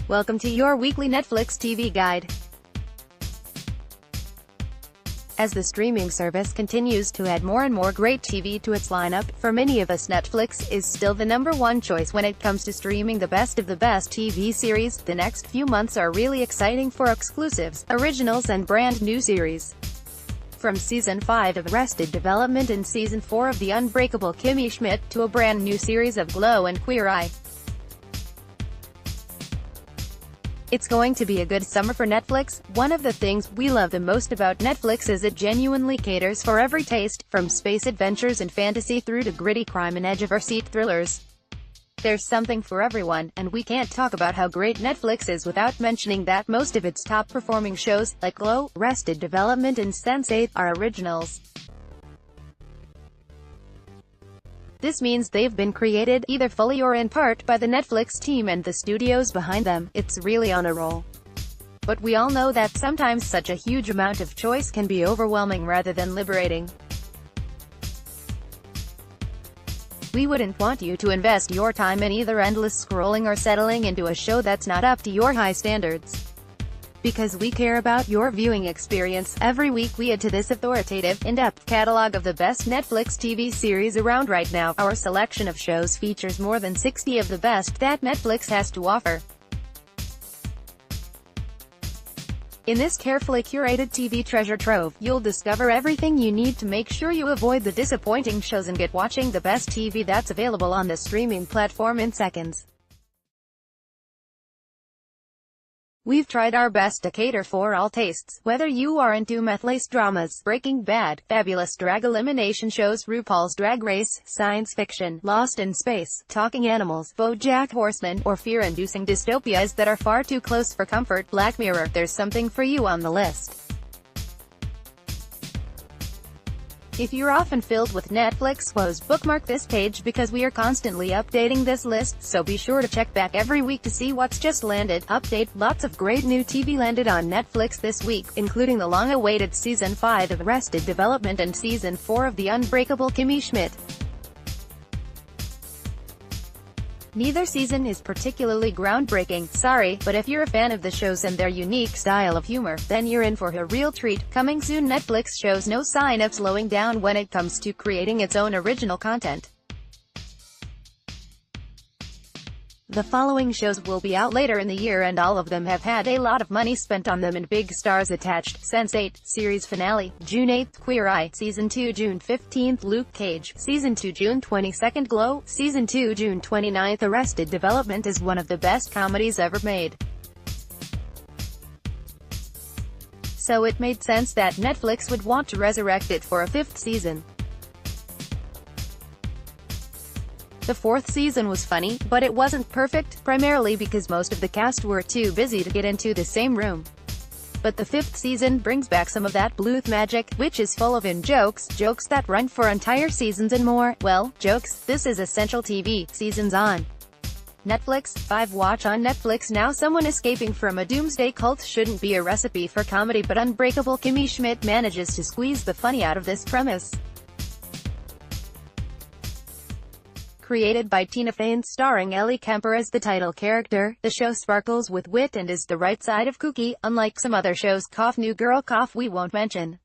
Welcome to your weekly Netflix TV guide. As the streaming service continues to add more and more great TV to its lineup, for many of us Netflix is still the #1 choice when it comes to streaming the best of the best TV series. The next few months are really exciting for exclusives, originals and brand new series. From Season 5 of Arrested Development and Season 4 of The Unbreakable Kimmy Schmidt, to a brand new series of Glow and Queer Eye. It's going to be a good summer for Netflix. One of the things we love the most about Netflix is it genuinely caters for every taste, from space adventures and fantasy through to gritty crime and edge-of-our-seat thrillers. There's something for everyone, and we can't talk about how great Netflix is without mentioning that most of its top-performing shows, like Glow, Arrested Development and Sense8, are originals. This means they've been created, either fully or in part, by the Netflix team and the studios behind them. It's really on a roll. But we all know that sometimes such a huge amount of choice can be overwhelming rather than liberating. We wouldn't want you to invest your time in either endless scrolling or settling into a show that's not up to your high standards. Because we care about your viewing experience, every week we add to this authoritative, in-depth catalog of the best Netflix TV series around right now. Our selection of shows features more than 60 of the best that Netflix has to offer. In this carefully curated TV treasure trove, you'll discover everything you need to make sure you avoid the disappointing shows and get watching the best TV that's available on the streaming platform in seconds. We've tried our best to cater for all tastes, whether you are into meth-laced dramas, Breaking Bad, fabulous drag elimination shows, RuPaul's Drag Race, science fiction, Lost in Space, Talking Animals, BoJack Horseman, or fear-inducing dystopias that are far too close for comfort, Black Mirror. There's something for you on the list. If you're often filled with Netflix woes, bookmark this page because we are constantly updating this list, so be sure to check back every week to see what's just landed. Update: lots of great new TV landed on Netflix this week, including the long-awaited Season 5 of Arrested Development and Season 4 of The Unbreakable Kimmy Schmidt. Neither season is particularly groundbreaking, sorry, but if you're a fan of the shows and their unique style of humor, then you're in for a real treat. Coming soon. Netflix shows no sign of slowing down when it comes to creating its own original content. The following shows will be out later in the year and all of them have had a lot of money spent on them and big stars attached. Sense8, Series Finale, June 8th, Queer Eye, Season 2 June 15th, Luke Cage, Season 2 June 22nd, Glow, Season 2 June 29th. Arrested Development is one of the best comedies ever made. So it made sense that Netflix would want to resurrect it for a 5th season. The 4th season was funny, but it wasn't perfect, primarily because most of the cast were too busy to get into the same room. But the 5th season brings back some of that Bluth magic, which is full of in-jokes, jokes that run for entire seasons and more. Well, jokes. This is essential TV. Seasons on Netflix. 5. Watch on Netflix now. Someone escaping from a doomsday cult shouldn't be a recipe for comedy, but Unbreakable Kimmy Schmidt manages to squeeze the funny out of this premise. Created by Tina Fey and starring Ellie Kemper as the title character, the show sparkles with wit and is the right side of kooky, unlike some other shows. New girl we won't mention.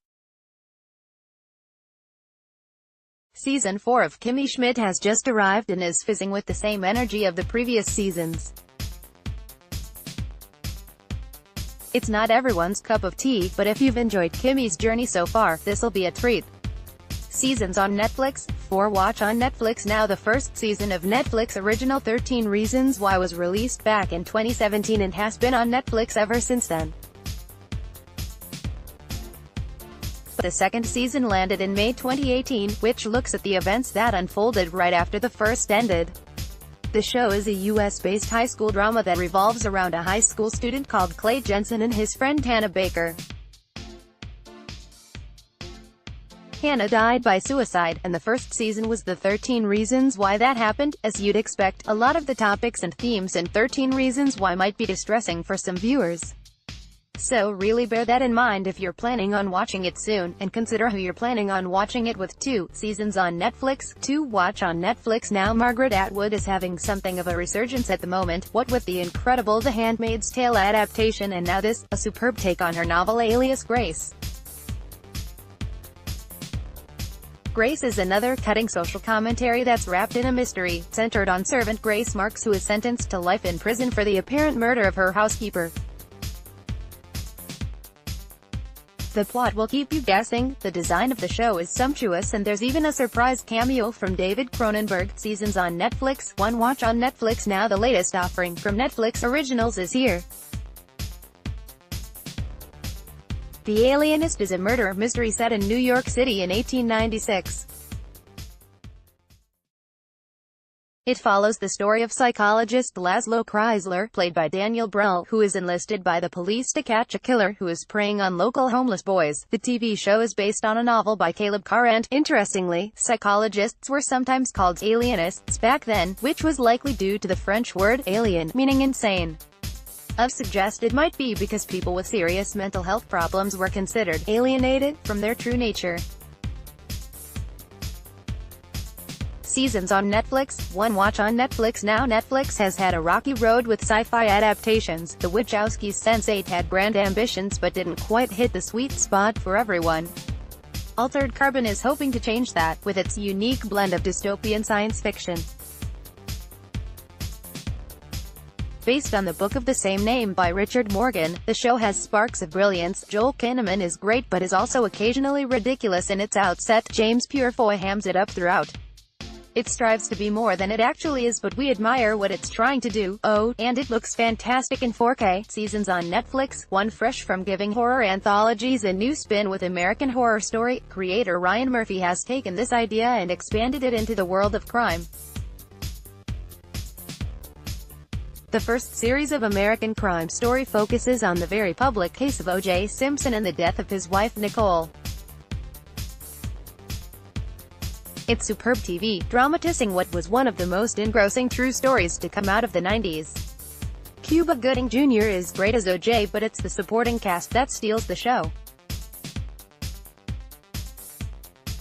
Season 4 of Kimmy Schmidt has just arrived and is fizzing with the same energy of the previous seasons. It's not everyone's cup of tea, but if you've enjoyed Kimmy's journey so far, this'll be a treat. Seasons on Netflix. 4. Watch on Netflix now. The first season of Netflix original 13 Reasons Why was released back in 2017 and has been on Netflix ever since then. The second season landed in May 2018, which looks at the events that unfolded right after the first ended. The show is a US-based high school drama that revolves around a high school student called Clay Jensen and his friend Hannah Baker. Hannah died by suicide, and the first season was the 13 Reasons Why that happened. As you'd expect, a lot of the topics and themes in 13 Reasons Why might be distressing for some viewers. So really bear that in mind if you're planning on watching it soon, and consider who you're planning on watching it with. 2 seasons on Netflix. To watch on Netflix now. Margaret Atwood is having something of a resurgence at the moment, what with the incredible The Handmaid's Tale adaptation and now this, a superb take on her novel Alias Grace. Grace is another cutting social commentary that's wrapped in a mystery, centered on servant Grace Marks, who is sentenced to life in prison for the apparent murder of her housekeeper. The plot will keep you guessing, the design of the show is sumptuous, and there's even a surprise cameo from David Cronenberg. Seasons on Netflix. 1 watch on Netflix now. The latest offering from Netflix Originals is here. The Alienist is a murder mystery set in New York City in 1896. It follows the story of psychologist Laszlo Kreisler, played by Daniel Brühl, who is enlisted by the police to catch a killer who is preying on local homeless boys. The TV show is based on a novel by Caleb Carr, and, interestingly, psychologists were sometimes called alienists back then, which was likely due to the French word alien, meaning insane. Of suggest it might be because people with serious mental health problems were considered alienated from their true nature. Seasons on Netflix. 1 watch on Netflix now. Netflix has had a rocky road with sci-fi adaptations. The Wachowskis' Sense8 had grand ambitions but didn't quite hit the sweet spot for everyone. Altered Carbon is hoping to change that, with its unique blend of dystopian science fiction. Based on the book of the same name by Richard Morgan, the show has sparks of brilliance. Joel Kinnaman is great but is also occasionally ridiculous in its outset. James Purefoy hams it up throughout. It strives to be more than it actually is, but we admire what it's trying to do. Oh, and it looks fantastic in 4K. Seasons on Netflix. 1 fresh from giving horror anthologies a new spin with American Horror Story, creator Ryan Murphy has taken this idea and expanded it into the world of crime. The first series of American Crime Story focuses on the very public case of O.J. Simpson and the death of his wife Nicole. It's superb TV, dramatizing what was one of the most engrossing true stories to come out of the 90s. Cuba Gooding Jr. is great as O.J., but it's the supporting cast that steals the show.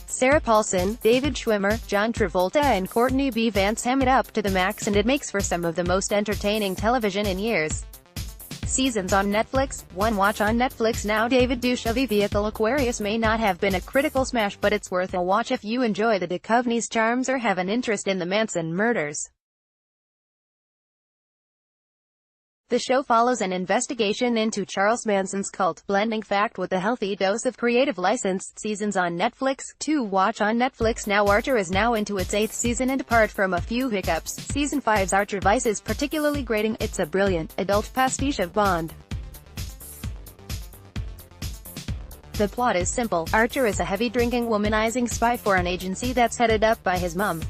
Sarah Paulson, David Schwimmer, John Travolta and Courtney B. Vance ham it up to the max, and it makes for some of the most entertaining television in years. Seasons on Netflix. 1 watch on Netflix now. David Duchovny's vehicle Aquarius may not have been a critical smash, but it's worth a watch if you enjoy the Duchovny's charms or have an interest in the Manson murders. The show follows an investigation into Charles Manson's cult, blending fact with a healthy dose of creative license. Seasons on Netflix. 2 watch on Netflix now. Archer is now into its 8th season, and apart from a few hiccups, Season 5's Archer Vice is particularly grating. It's a brilliant, adult pastiche of Bond. The plot is simple. Archer is a heavy-drinking, womanizing spy for an agency that's headed up by his mom.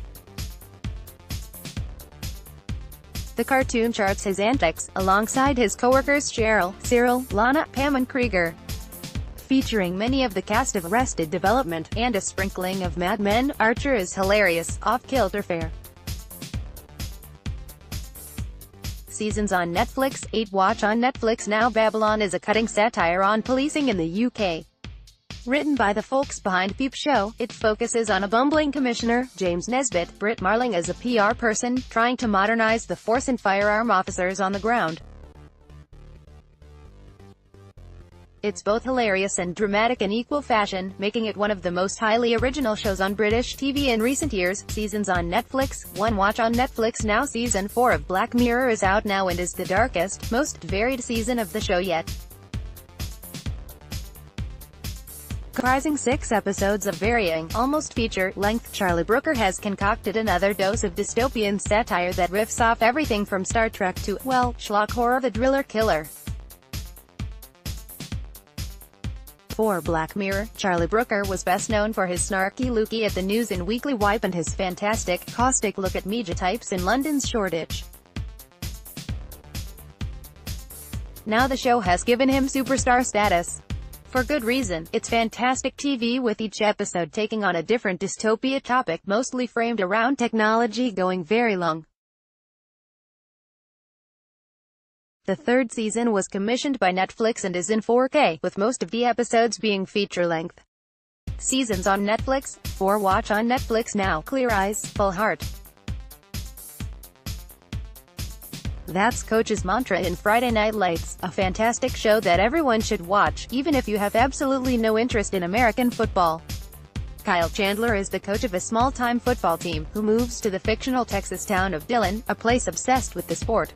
The cartoon charts his antics, alongside his co-workers Cheryl, Cyril, Lana, Pam and Krieger. Featuring many of the cast of Arrested Development, and a sprinkling of Mad Men, Archer is hilarious, off-kilter fare. Seasons on Netflix. 8 watch on Netflix now. Babylon is a cutting satire on policing in the UK. Written by the folks behind Peep Show, it focuses on a bumbling commissioner, James Nesbitt, Britt Marling as a PR person, trying to modernize the force and firearm officers on the ground. It's both hilarious and dramatic in equal fashion, making it one of the most highly original shows on British TV in recent years. Seasons on Netflix. 1 watch on Netflix now. Season 4 of Black Mirror is out now and is the darkest, most varied season of the show yet. Comprising 6 episodes of varying, almost feature-length, Charlie Brooker has concocted another dose of dystopian satire that riffs off everything from Star Trek to, well, schlock horror. The Driller Killer. For Black Mirror, Charlie Brooker was best known for his snarky looky at the news in Weekly Wipe and his fantastic, caustic look at media types in London's Shoreditch. Now the show has given him superstar status. For good reason. It's fantastic TV, with each episode taking on a different dystopia topic, mostly framed around technology, going very long. The third season was commissioned by Netflix and is in 4K, with most of the episodes being feature-length. Seasons on Netflix. 4 watch on Netflix now. Clear Eyes, Full Heart. That's Coach's mantra in Friday Night Lights, a fantastic show that everyone should watch, even if you have absolutely no interest in American football. Kyle Chandler is the coach of a small-time football team, who moves to the fictional Texas town of Dillon, a place obsessed with the sport.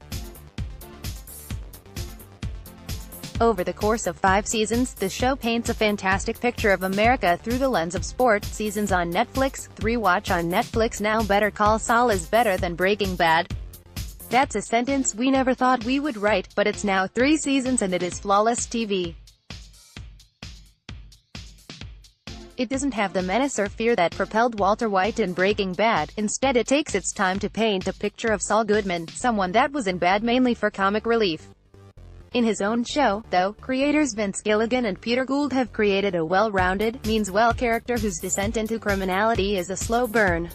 Over the course of 5 seasons, the show paints a fantastic picture of America through the lens of sport. Seasons on Netflix. 3 watch on Netflix now. Better Call Saul is better than Breaking Bad. That's a sentence we never thought we would write, but it's now 3 seasons and it is flawless TV. It doesn't have the menace or fear that propelled Walter White in Breaking Bad. Instead, it takes its time to paint a picture of Saul Goodman, someone that was in bad mainly for comic relief. In his own show, though, creators Vince Gilligan and Peter Gould have created a well-rounded, means-well character whose descent into criminality is a slow burn.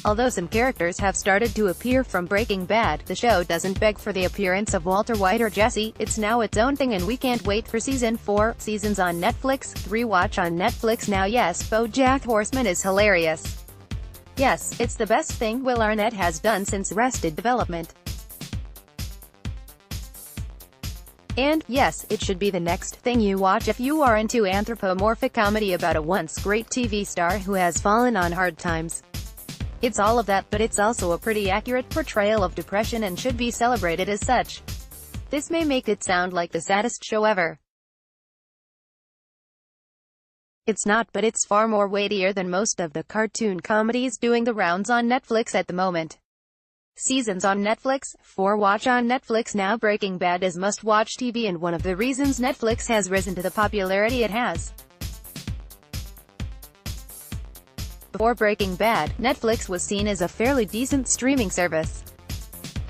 Although some characters have started to appear from Breaking Bad, the show doesn't beg for the appearance of Walter White or Jesse. It's now its own thing and we can't wait for Season 4. Seasons on Netflix. 3 watch on Netflix now. Yes, BoJack Horseman is hilarious. Yes, it's the best thing Will Arnett has done since Arrested Development. And, yes, it should be the next thing you watch if you are into anthropomorphic comedy about a once great TV star who has fallen on hard times. It's all of that, but it's also a pretty accurate portrayal of depression and should be celebrated as such. This may make it sound like the saddest show ever. It's not, but it's far more weightier than most of the cartoon comedies doing the rounds on Netflix at the moment. Seasons on Netflix. 4 watch on Netflix now. Breaking Bad is must-watch TV and one of the reasons Netflix has risen to the popularity it has. Before Breaking Bad, Netflix was seen as a fairly decent streaming service.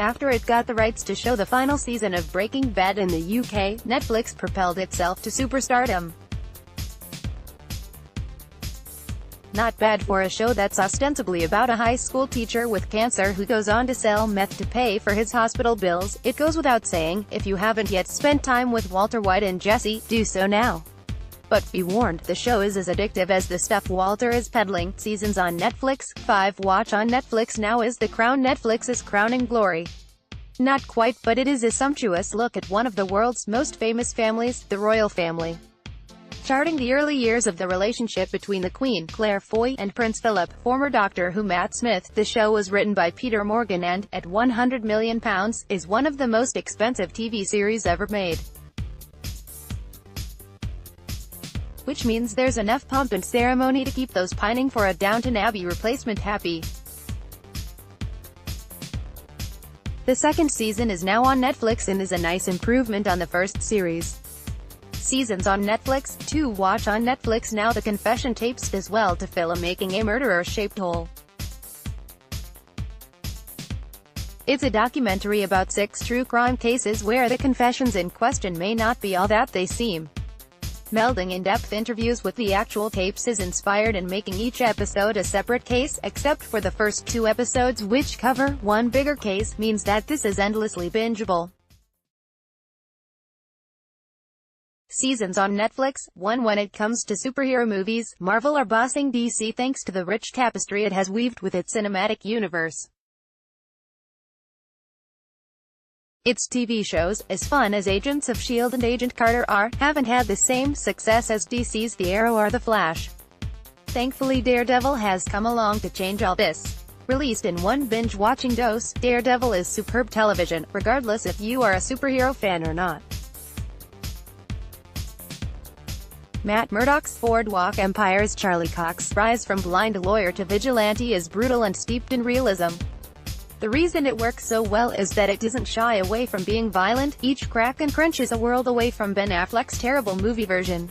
After it got the rights to show the final season of Breaking Bad in the UK, Netflix propelled itself to superstardom. Not bad for a show that's ostensibly about a high school teacher with cancer who goes on to sell meth to pay for his hospital bills. It goes without saying, if you haven't yet spent time with Walter White and Jesse, do so now. But be warned, the show is as addictive as the stuff Walter is peddling. Seasons on Netflix. 5 watch on Netflix now. Is The Crown Netflix's crowning glory? Not quite, but it is a sumptuous look at one of the world's most famous families, the royal family. Charting the early years of the relationship between the Queen, Claire Foy, and Prince Philip, former Doctor Who Matt Smith, the show was written by Peter Morgan and, at £100 million, is one of the most expensive TV series ever made. Which means there's enough pomp and ceremony to keep those pining for a Downton Abbey replacement happy. The second season is now on Netflix and is a nice improvement on the first series. Seasons on Netflix. 2 watch on Netflix now. The confession tapes does well to fill a making a murderer-shaped hole. It's a documentary about 6 true crime cases where the confessions in question may not be all that they seem. Melding in-depth interviews with the actual tapes is inspired in making each episode a separate case, except for the first 2 episodes which cover one bigger case, means that this is endlessly bingeable. Seasons on Netflix. 1 When it comes to superhero movies, Marvel are bossing DC thanks to the rich tapestry it has weaved with its cinematic universe. Its TV shows, as fun as Agents of S.H.I.E.L.D. and Agent Carter are, haven't had the same success as DC's The Arrow or The Flash. Thankfully Daredevil has come along to change all this. Released in one binge-watching dose, Daredevil is superb television, regardless if you are a superhero fan or not. Matt Murdock's Boardwalk Empire's Charlie Cox's rise from blind lawyer to vigilante is brutal and steeped in realism. The reason it works so well is that it doesn't shy away from being violent. Each crack and crunch is a world away from Ben Affleck's terrible movie version.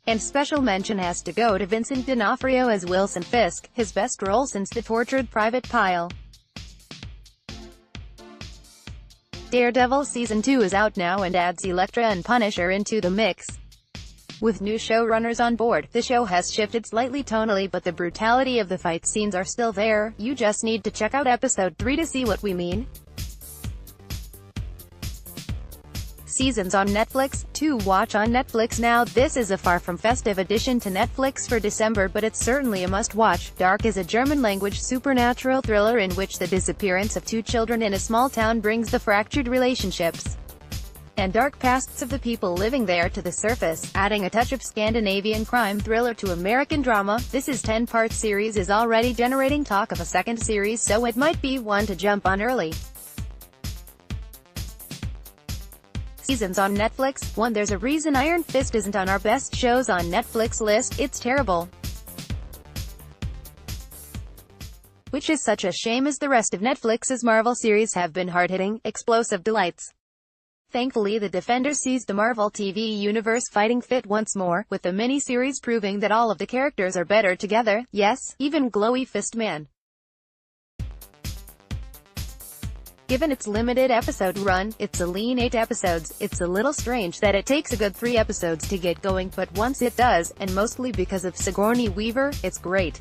And special mention has to go to Vincent D'Onofrio as Wilson Fisk, his best role since The Tortured Private Pile. Daredevil Season 2 is out now and adds Elektra and Punisher into the mix. With new showrunners on board, the show has shifted slightly tonally, but the brutality of the fight scenes are still there. You just need to check out episode 3 to see what we mean. Seasons on Netflix. To watch on Netflix now. This is a far from festive addition to Netflix for December, but it's certainly a must-watch. Dark is a German-language supernatural thriller in which the disappearance of two children in a small town brings the fractured relationships and dark pasts of the people living there to the surface, adding a touch of Scandinavian crime thriller to American drama. This 10-part series is already generating talk of a second series, so it might be one to jump on early. Seasons on Netflix. 1. There's a reason Iron Fist isn't on our best shows on Netflix list. It's terrible. Which is such a shame, as the rest of Netflix's Marvel series have been hard-hitting, explosive delights. Thankfully, The Defenders sees the Marvel TV universe fighting fit once more, with the mini-series proving that all of the characters are better together. Yes, even Glowy Fist Man. Given its limited episode run, it's a lean 8 episodes. It's a little strange that it takes a good 3 episodes to get going, but once it does, and mostly because of Sigourney Weaver, it's great.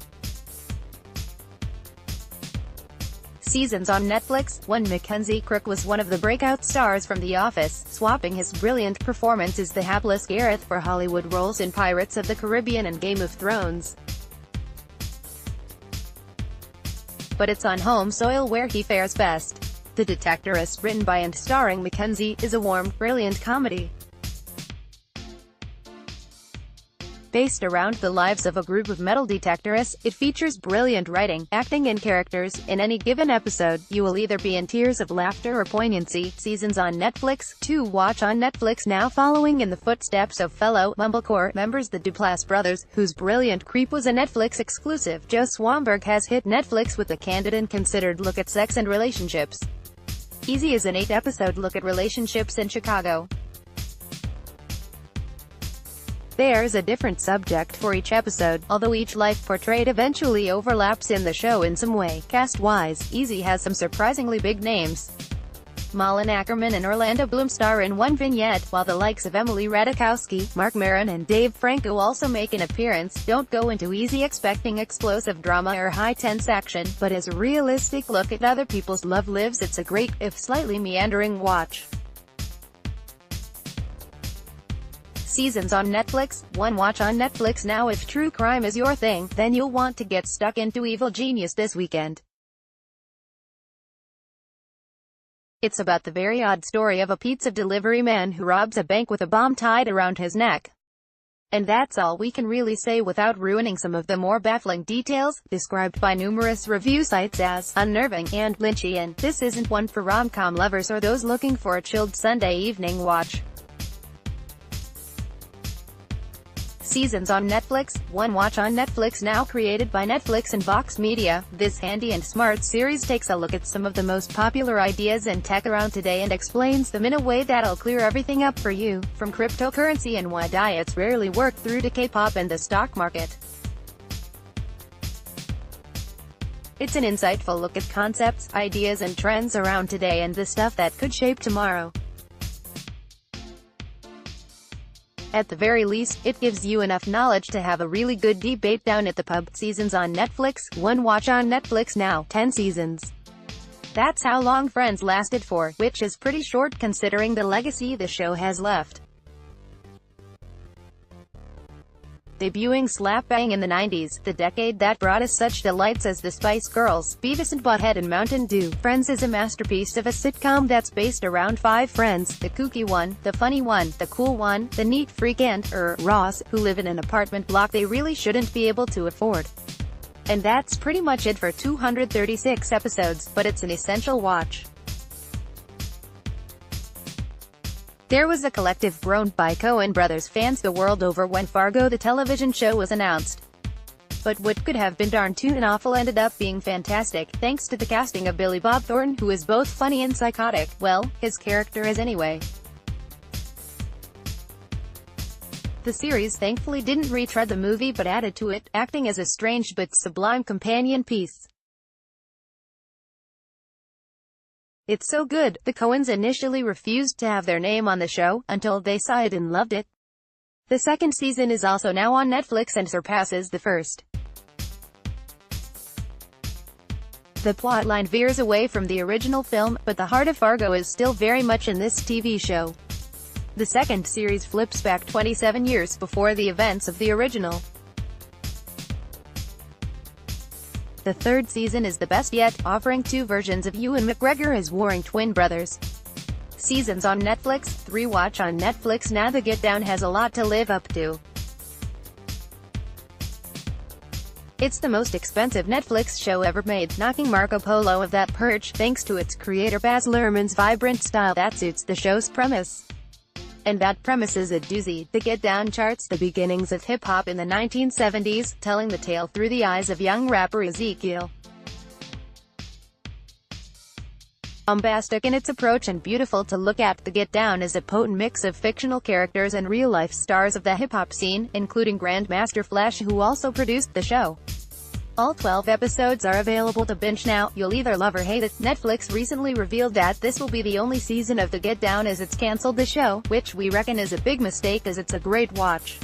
Seasons on Netflix. 1. Mackenzie Crook was one of the breakout stars from The Office, swapping his brilliant performance as the hapless Gareth for Hollywood roles in Pirates of the Caribbean and Game of Thrones. But it's on home soil where he fares best. The Detectorist, written by and starring Mackenzie, is a warm, brilliant comedy based around the lives of a group of metal detectorists. It features brilliant writing, acting, and characters. In any given episode, you will either be in tears of laughter or poignancy. Seasons on Netflix. To watch on Netflix now. Following in the footsteps of fellow Mumblecore members the Duplass brothers, whose brilliant Creep was a Netflix exclusive, Joe Swanberg has hit Netflix with a candid and considered look at sex and relationships. Easy is an 8-episode look at relationships in Chicago. There's a different subject for each episode, although each life portrayed eventually overlaps in the show in some way. Cast-wise, Easy has some surprisingly big names. Malin Ackerman and Orlando Bloom star in one vignette, while the likes of Emily Ratajkowski, Marc Maron and Dave Franco also make an appearance. Don't go into Easy expecting explosive drama or high-tense action, but as a realistic look at other people's love lives, it's a great, if slightly meandering, watch. Seasons on Netflix. 1. Watch on Netflix now. If true crime is your thing, then you'll want to get stuck into Evil Genius this weekend. It's about the very odd story of a pizza delivery man who robs a bank with a bomb tied around his neck. And that's all we can really say without ruining some of the more baffling details, described by numerous review sites as unnerving and Lynchian. This isn't one for rom-com lovers or those looking for a chilled Sunday evening watch. Seasons on Netflix. 1. Watch on Netflix now. Created by Netflix and Vox Media, this handy and smart series takes a look at some of the most popular ideas and tech around today and explains them in a way that'll clear everything up for you, from cryptocurrency and why diets rarely work through to K-pop and the stock market. It's an insightful look at concepts, ideas and trends around today and the stuff that could shape tomorrow. At the very least, it gives you enough knowledge to have a really good debate down at the pub. Seasons on Netflix. 1. Watch on Netflix now. 10 seasons. That's how long Friends lasted for, which is pretty short considering the legacy the show has left. Debuting slap-bang in the 90s, the decade that brought us such delights as the Spice Girls, Beavis and Butt-Head and Mountain Dew, Friends is a masterpiece of a sitcom that's based around 5 friends, the kooky one, the funny one, the cool one, the neat freak and, Ross, who live in an apartment block they really shouldn't be able to afford. And that's pretty much it for 236 episodes, but it's an essential watch. There was a collective groan by Coen Brothers fans the world over when Fargo the television show was announced. But what could have been darn tootin' awful ended up being fantastic, thanks to the casting of Billy Bob Thornton, who is both funny and psychotic. Well, his character is anyway. The series thankfully didn't retread the movie but added to it, acting as a strange but sublime companion piece. It's so good, the Coens initially refused to have their name on the show, until they saw it and loved it. The second season is also now on Netflix and surpasses the first. The plotline veers away from the original film, but the heart of Fargo is still very much in this TV show. The second series flips back 27 years before the events of the original. The third season is the best yet, offering two versions of Ewan McGregor as warring twin brothers. Seasons on Netflix, 3 watch on Netflix now. The Get Down has a lot to live up to. It's the most expensive Netflix show ever made, knocking Marco Polo of that perch, thanks to its creator Baz Luhrmann's vibrant style that suits the show's premise. And that premise is a doozy. The Get Down charts the beginnings of hip-hop in the 1970s, telling the tale through the eyes of young rapper Ezekiel. Bombastic in its approach and beautiful to look at, The Get Down is a potent mix of fictional characters and real-life stars of the hip-hop scene, including Grandmaster Flash, who also produced the show. All 12 episodes are available to binge now. You'll either love or hate it. Netflix recently revealed that this will be the only season of The Get Down as it's cancelled the show, which we reckon is a big mistake as it's a great watch.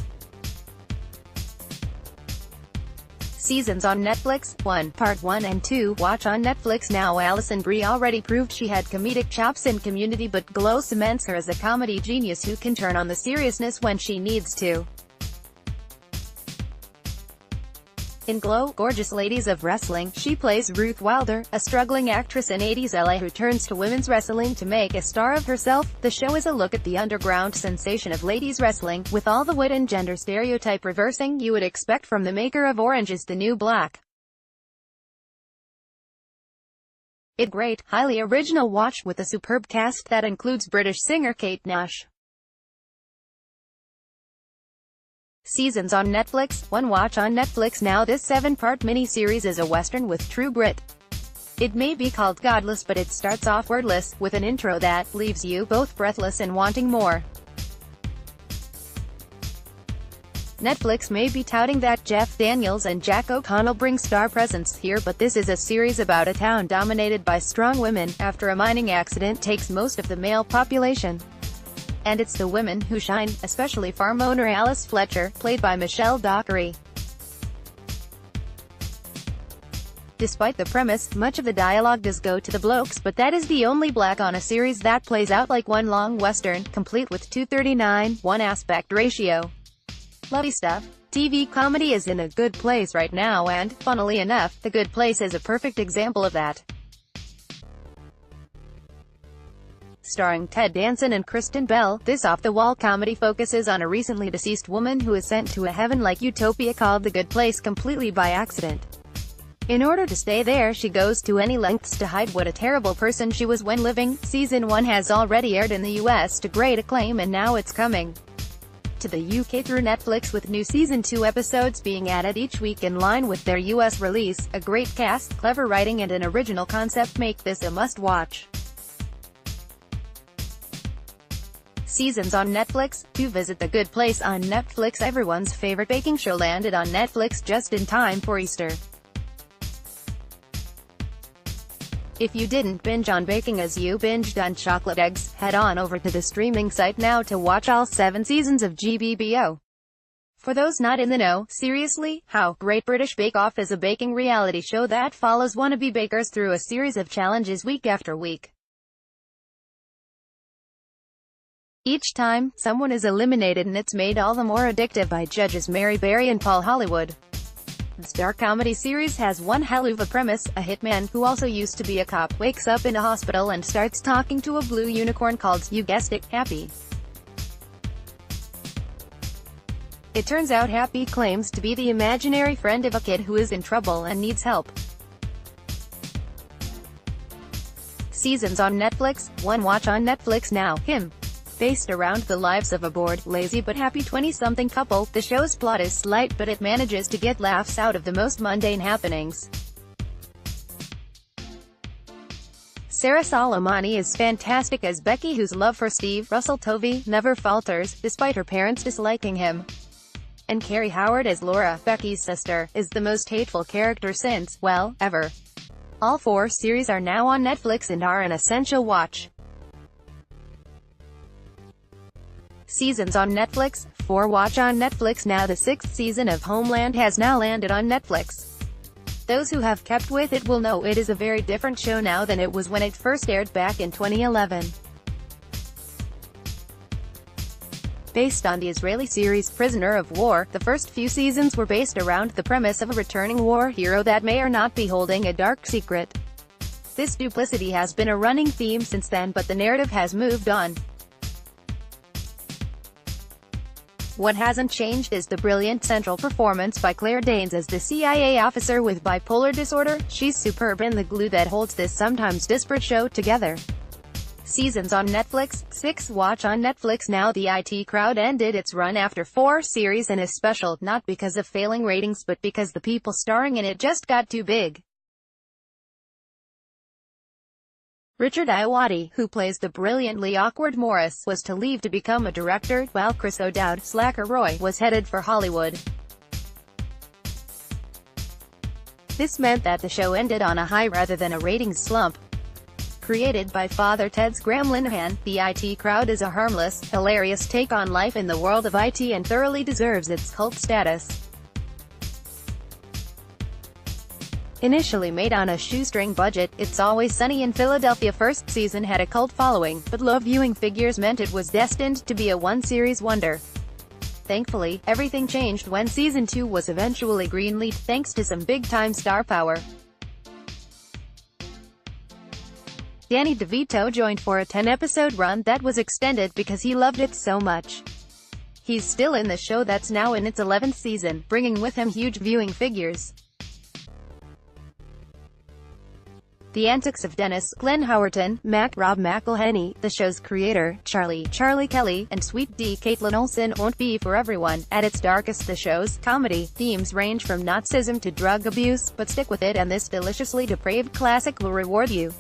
Seasons on Netflix, 1, Part 1 and 2, watch on Netflix now. Alison Brie already proved she had comedic chops in Community, but Glow cements her as a comedy genius who can turn on the seriousness when she needs to. In Glow, Gorgeous Ladies of Wrestling, she plays Ruth Wilder, a struggling actress in 80s LA who turns to women's wrestling to make a star of herself. The show is a look at the underground sensation of ladies wrestling, with all the wit and gender stereotype reversing you would expect from the maker of Orange is the New Black. It's a great, highly original watch with a superb cast that includes British singer Kate Nash. Seasons on Netflix, 1 watch on Netflix now. This 7-part mini-series is a western with true grit. It may be called godless, but it starts off wordless, with an intro that leaves you both breathless and wanting more. Netflix may be touting that Jeff Daniels and Jack O'Connell bring star presence here, but this is a series about a town dominated by strong women, after a mining accident takes most of the male population. And it's the women who shine, especially farm owner Alice Fletcher, played by Michelle Dockery. Despite the premise, much of the dialogue does go to the blokes, but that is the only black on a series that plays out like one long western, complete with 2:39:1 aspect ratio. Lovely stuff. TV comedy is in a good place right now and, funnily enough, The Good Place is a perfect example of that. Starring Ted Danson and Kristen Bell, this off-the-wall comedy focuses on a recently deceased woman who is sent to a heaven-like utopia called The Good Place completely by accident. In order to stay there, she goes to any lengths to hide what a terrible person she was when living. Season 1 has already aired in the US to great acclaim, and now it's coming to the UK through Netflix, with new Season 2 episodes being added each week in line with their US release. A great cast, clever writing and an original concept make this a must-watch. Seasons on Netflix, 2 visit The Good Place on Netflix. Everyone's favorite baking show landed on Netflix just in time for Easter. If you didn't binge on baking as you binged on chocolate eggs, head on over to the streaming site now to watch all 7 seasons of GBBO. For those not in the know, seriously, how Great British Bake Off is a baking reality show that follows wannabe bakers through a series of challenges week after week. Each time, someone is eliminated, and it's made all the more addictive by judges Mary Berry and Paul Hollywood. The star comedy series has one hell of a premise. A hitman, who also used to be a cop, wakes up in a hospital and starts talking to a blue unicorn called, you guessed it, Happy. It turns out Happy claims to be the imaginary friend of a kid who is in trouble and needs help. Seasons on Netflix, 1 watch on Netflix now. Him. Based around the lives of a bored, lazy but happy 20-something couple, the show's plot is slight, but it manages to get laughs out of the most mundane happenings. Sarah Soleimani is fantastic as Becky, whose love for Steve Russell Tovey never falters, despite her parents disliking him. And Carrie Howard as Laura, Becky's sister, is the most hateful character since, well, ever. All 4 series are now on Netflix and are an essential watch. seasons on Netflix, 4 watch on Netflix now. The 6th season of Homeland has now landed on Netflix. Those who have kept with it will know it is a very different show now than it was when it first aired back in 2011. Based on the Israeli series Prisoner of War, the first few seasons were based around the premise of a returning war hero that may or not be holding a dark secret. This duplicity has been a running theme since then, but the narrative has moved on. What hasn't changed is the brilliant central performance by Claire Danes as the CIA officer with bipolar disorder. She's superb and the glue that holds this sometimes disparate show together. Seasons on Netflix, 6 watch on Netflix now. The IT Crowd ended its run after 4 series and is special, not because of failing ratings but because the people starring in it just got too big. Richard Ayoade, who plays the brilliantly awkward Morris, was to leave to become a director, while Chris O'Dowd, Slacker Roy, was headed for Hollywood. This meant that the show ended on a high rather than a ratings slump. Created by Father Ted's Graham Linehan, the IT Crowd is a harmless, hilarious take on life in the world of IT and thoroughly deserves its cult status. Initially made on a shoestring budget, It's Always Sunny in Philadelphia first season had a cult following, but low viewing figures meant it was destined to be a one-series wonder. Thankfully, everything changed when season 2 was eventually greenlit, thanks to some big-time star power. Danny DeVito joined for a 10-episode run that was extended because he loved it so much. He's still in the show that's now in its 11th season, bringing with him huge viewing figures. The antics of Dennis, Glenn Howerton, Rob McElhenney, the show's creator, Charlie Kelly, and Sweet D. Caitlin Olsen won't be for everyone. At its darkest, the show's comedy themes range from Nazism to drug abuse, but stick with it and this deliciously depraved classic will reward you.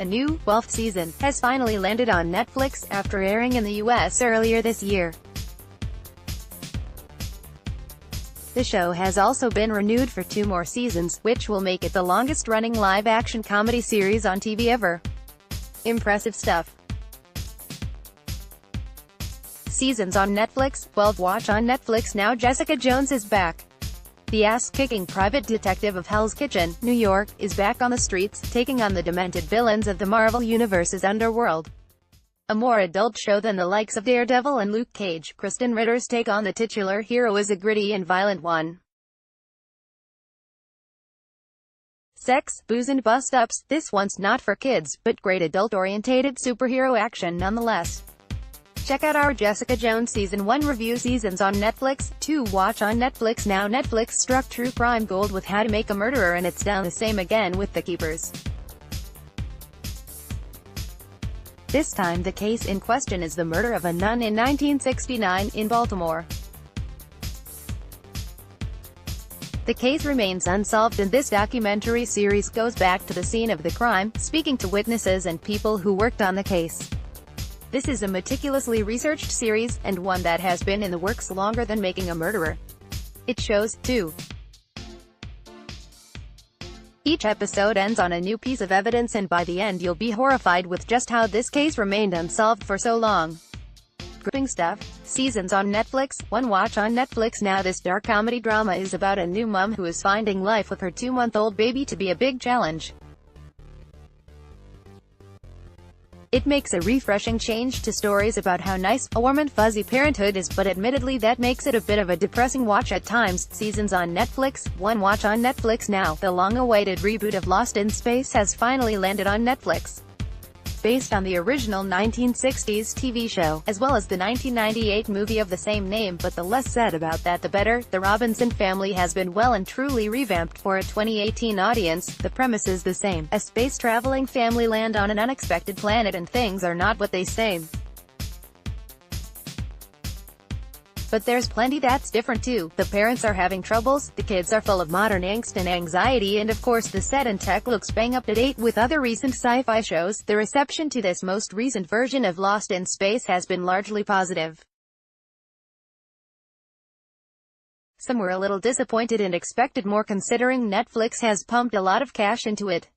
A new, 12th season, has finally landed on Netflix, after airing in the US earlier this year. The show has also been renewed for 2 more seasons, which will make it the longest-running live-action comedy series on TV ever. Impressive stuff. Seasons on Netflix, 12 watch on Netflix now. Jessica Jones is back. The ass-kicking private detective of Hell's Kitchen, New York, is back on the streets, taking on the demented villains of the Marvel Universe's underworld. A more adult show than the likes of Daredevil and Luke Cage, Kristen Ritter's take on the titular hero is a gritty and violent one. Sex, booze and bust-ups, this one's not for kids, but great adult-orientated superhero action nonetheless. Check out our Jessica Jones Season 1 review. Seasons on Netflix, 2 watch on Netflix now. Netflix struck true crime gold with How to Make a Murderer, and it's done the same again with The Keepers. This time the case in question is the murder of a nun in 1969, in Baltimore. The case remains unsolved and this documentary series goes back to the scene of the crime, speaking to witnesses and people who worked on the case. This is a meticulously researched series, and one that has been in the works longer than Making a Murderer. It shows, too. Each episode ends on a new piece of evidence and by the end you'll be horrified with just how this case remained unsolved for so long. Gripping stuff. Seasons on Netflix, 1 watch on Netflix now. This dark comedy drama is about a new mom who is finding life with her 2-month-old baby to be a big challenge. It makes a refreshing change to stories about how nice, warm and fuzzy parenthood is, but admittedly that makes it a bit of a depressing watch at times. Seasons on Netflix, 1 watch on Netflix now. The long-awaited reboot of Lost in Space has finally landed on Netflix. Based on the original 1960s TV show, as well as the 1998 movie of the same name, but the less said about that the better. The Robinson family has been well and truly revamped for a 2018 audience. The premise is the same. A space-traveling family land on an unexpected planet and things are not what they seem. But there's plenty that's different too. The parents are having troubles, the kids are full of modern angst and anxiety, and of course the set and tech looks bang up to date with other recent sci-fi shows. The reception to this most recent version of Lost in Space has been largely positive. Some were a little disappointed and expected more considering Netflix has pumped a lot of cash into it.